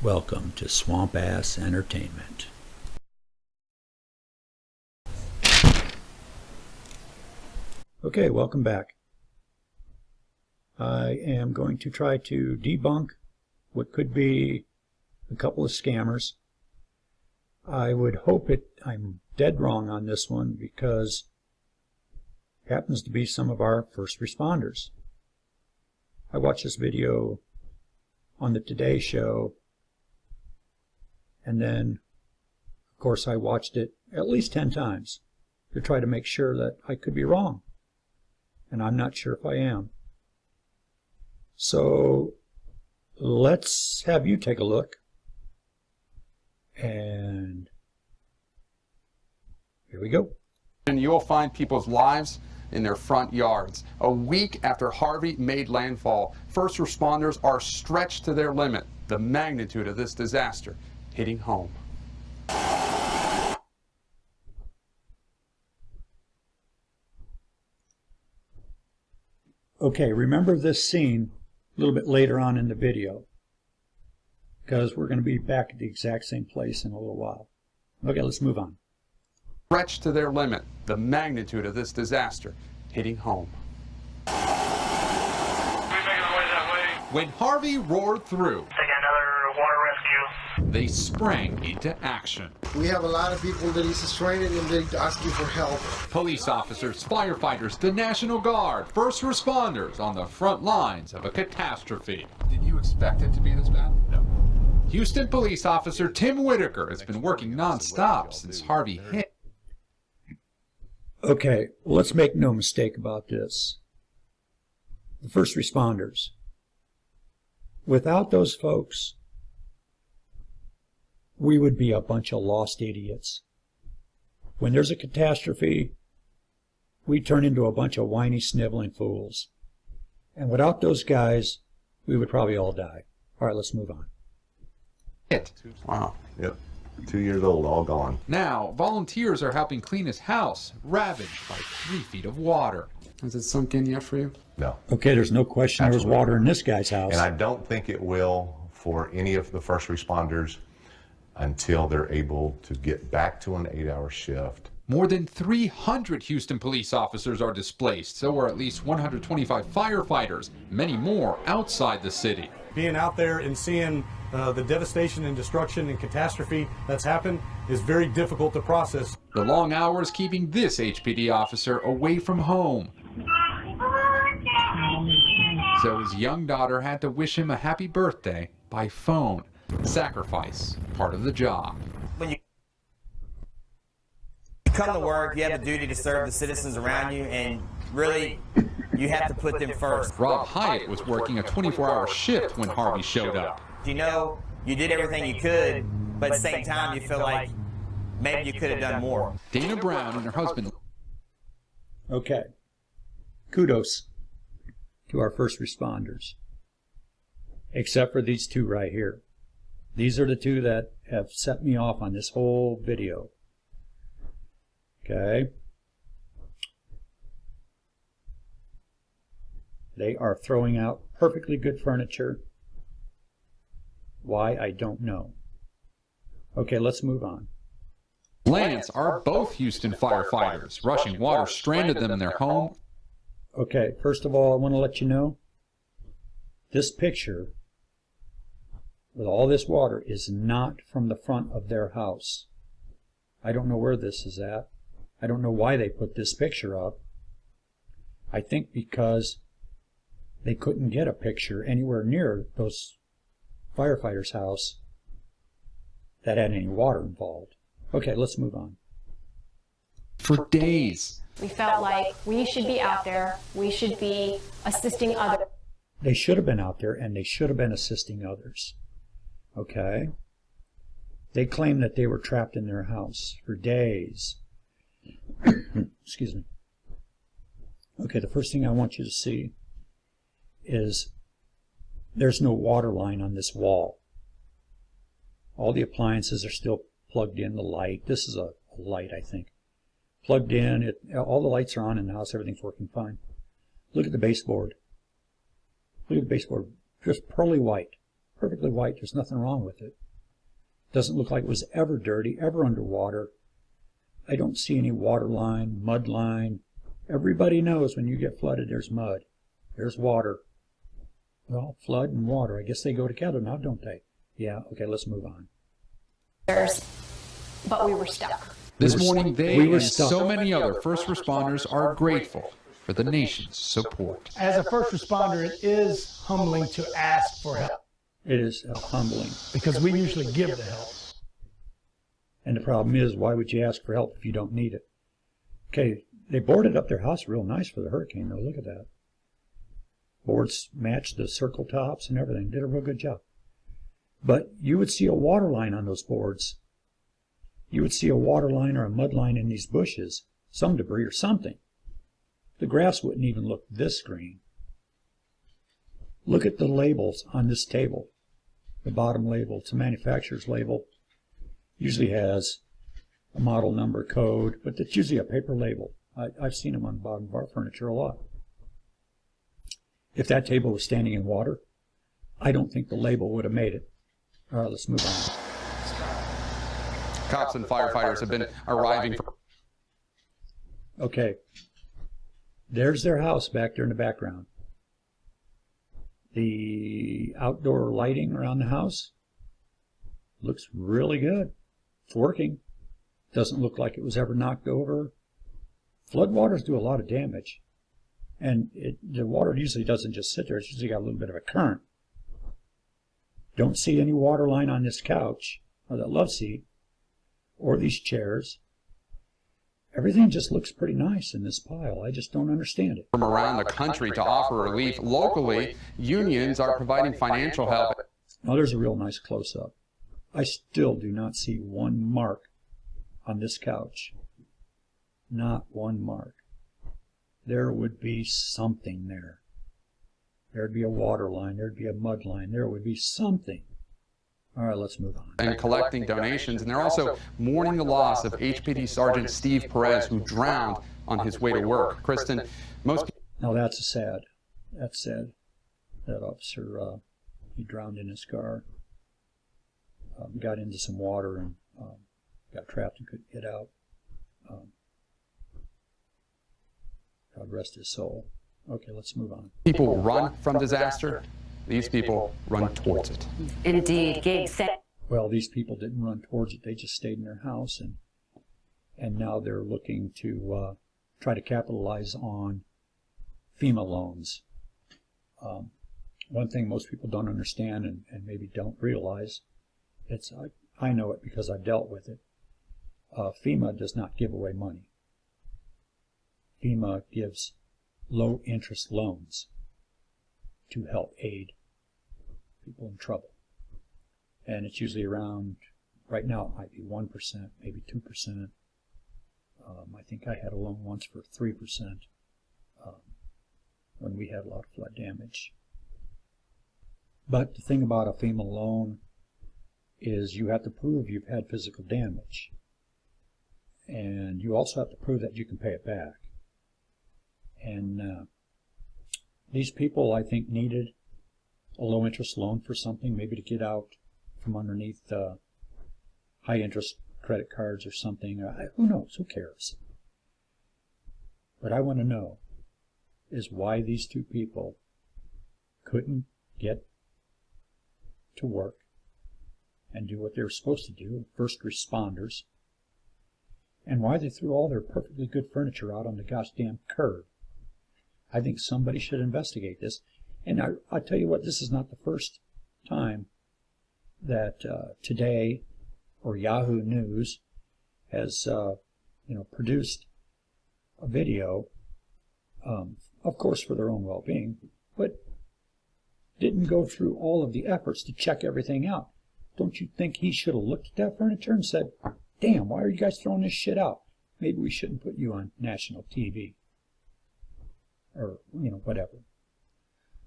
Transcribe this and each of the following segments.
Welcome to Swamp Ass Entertainment. Okay, welcome back. I am going to try to debunk what could be a couple of scammers. I would hope I'm dead wrong on this one because it happens to be some of our first responders. I watched this video on the Today Show, and then, of course, I watched it at least 10 times to try to make sure that I could be wrong. And I'm not sure if I am. So let's have you take a look. And here we go. And you'll find people's lives in their front yards. A week after Harvey made landfall, first responders are stretched to their limit. The magnitude of this disaster hitting home. Okay, remember this scene a little bit later on in the video, because we're going to be back at the exact same place in a little while. Okay, let's move on. Stretched to their limit. The magnitude of this disaster hitting home. When Harvey roared through, they sprang into action. We have a lot of people that he's training and they're asking for help. Police officers, firefighters, the National Guard, first responders on the front lines of a catastrophe. Did you expect it to be this bad? No. Houston police officer Tim Whitaker has been working nonstop since Harvey hit. Okay, well, let's make no mistake about this. The first responders. Without those folks, we would be a bunch of lost idiots. When there's a catastrophe, we turn into a bunch of whiny, sniveling fools. And without those guys, we would probably all die. All right, let's move on. Wow. Yep. 2 years old, all gone. Now, volunteers are helping clean his house, ravaged by 3 feet of water. Has it sunk in yet for you? No. Okay, there's no question there was water in this guy's house. And I don't think it will for any of the first responders until they're able to get back to an 8-hour shift. More than 300 Houston police officers are displaced, so are at least 125 firefighters, many more outside the city. Being out there and seeing the devastation and destruction and catastrophe that's happened is very difficult to process. The long hours keeping this HPD officer away from home. So his young daughter had to wish him a happy birthday by phone. Sacrifice, part of the job. When you come to work, you have a duty to serve the citizens around you, and really, you have to put them first. Rob Hyatt was working a 24-hour shift when Harvey showed up. You know, you did everything you could, but at the same time, you feel like maybe you could have done more. Dana Brown and her husband. Okay. Kudos to our first responders. Except for these two right here. These are the two that have set me off on this whole video. Okay. They are throwing out perfectly good furniture. Why, I don't know. Okay, let's move on. Lance are both Houston firefighters. Rushing water stranded them in their home. Okay, first of all, I want to let you know, this picture with all this water is not from the front of their house. I don't know where this is at. I don't know why they put this picture up. I think because they couldn't get a picture anywhere near those firefighters' house that had any water involved. Okay, let's move on. For days. We felt like we should be out there. We should be assisting others. They should have been out there, and they should have been assisting others. Okay? They claimed that they were trapped in their house for days. Excuse me. Okay, the first thing I want you to see is there's no water line on this wall. All the appliances are still plugged in, the light. This is a light, I think. Plugged in, all the lights are on in the house, everything's working fine. Look at the baseboard. Look at the baseboard, just pearly white. Perfectly white. There's nothing wrong with it. Doesn't look like it was ever dirty, ever underwater. I don't see any water line, mud line. Everybody knows when you get flooded, there's mud. There's water. Well, flood and water, I guess they go together now, don't they? Yeah, okay, let's move on. But we were stuck. This morning, they were and stuck. so many other first responders are grateful for the nation's support. As a first responder, it is humbling to ask for help It is humbling. because we usually give the help. And the problem is, why would you ask for help if you don't need it? Okay, they boarded up their house real nice for the hurricane, though. Look at that. Boards matched the circle tops and everything. Did a real good job. But you would see a water line on those boards. You would see a water line or a mud line in these bushes, some debris or something. The grass wouldn't even look this green. Look at the labels on this table. The bottom label, it's a manufacturer's label. Usually has a model number code, but it's usually a paper label. I've seen them on the bottom of our furniture a lot. If that table was standing in water, I don't think the label would have made it. All right, let's move on. Cops and firefighters have been arriving for... Okay, there's their house back there in the background. The outdoor lighting around the house looks really good. It's working. Doesn't look like it was ever knocked over. Floodwaters do a lot of damage. And the water usually doesn't just sit there. It's usually got a little bit of a current. Don't see any water line on this couch, or that love seat, or these chairs. Everything just looks pretty nice in this pile. I just don't understand it. From around the country to offer relief locally, unions are providing financial help. Now there's a real nice close-up. I still do not see one mark on this couch. Not one mark. There would be something there. There'd be a water line. There'd be a mud line. There would be something. All right, let's move on. And collecting donations, and they're also mourning the loss of HPD Sergeant Steve Perez, who drowned on his way to work. Kristen, most... Now that's sad. That's sad. That officer, he drowned in his car, got into some water and got trapped and couldn't get out. God rest his soul. Okay, let's move on. people run from disaster. These people run towards it. Indeed, Gabe said. Well, these people didn't run towards it. They just stayed in their house, and now they're looking to try to capitalize on FEMA loans. One thing most people don't understand and maybe don't realize, I know it because I've dealt with it. FEMA does not give away money. FEMA gives low-interest loans to help aid people in trouble. And it's usually around, right now it might be 1%, maybe 2%. I think I had a loan once for 3% when we had a lot of flood damage. But the thing about a FEMA loan is you have to prove you've had physical damage. And you also have to prove that you can pay it back. And these people, I think, needed a low-interest loan for something, maybe to get out from underneath high-interest credit cards or something. Who knows? Who cares? What I want to know is why these two people couldn't get to work and do what they were supposed to do, first responders, and why they threw all their perfectly good furniture out on the goddamn curb. I think somebody should investigate this. And I'll tell you what, this is not the first time that Today or Yahoo News has produced a video, of course for their own well-being, but didn't go through all of the efforts to check everything out. Don't you think he should have looked at that furniture and said, damn, why are you guys throwing this shit out? Maybe we shouldn't put you on national TV. Or, whatever.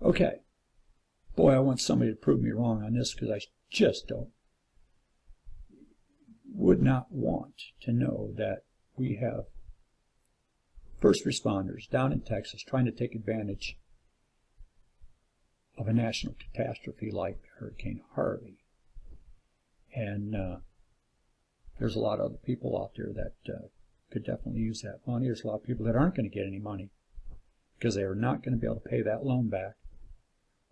Okay. Boy, I want somebody to prove me wrong on this because I just would not want to know that we have first responders down in Texas trying to take advantage of a national catastrophe like Hurricane Harvey. And there's a lot of other people out there that could definitely use that money. There's a lot of people that aren't going to get any money because they are not going to be able to pay that loan back,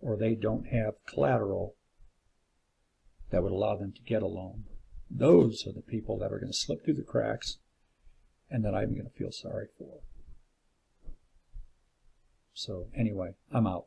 or they don't have collateral that would allow them to get a loan. Those are the people that are going to slip through the cracks and that I'm going to feel sorry for. So anyway, I'm out.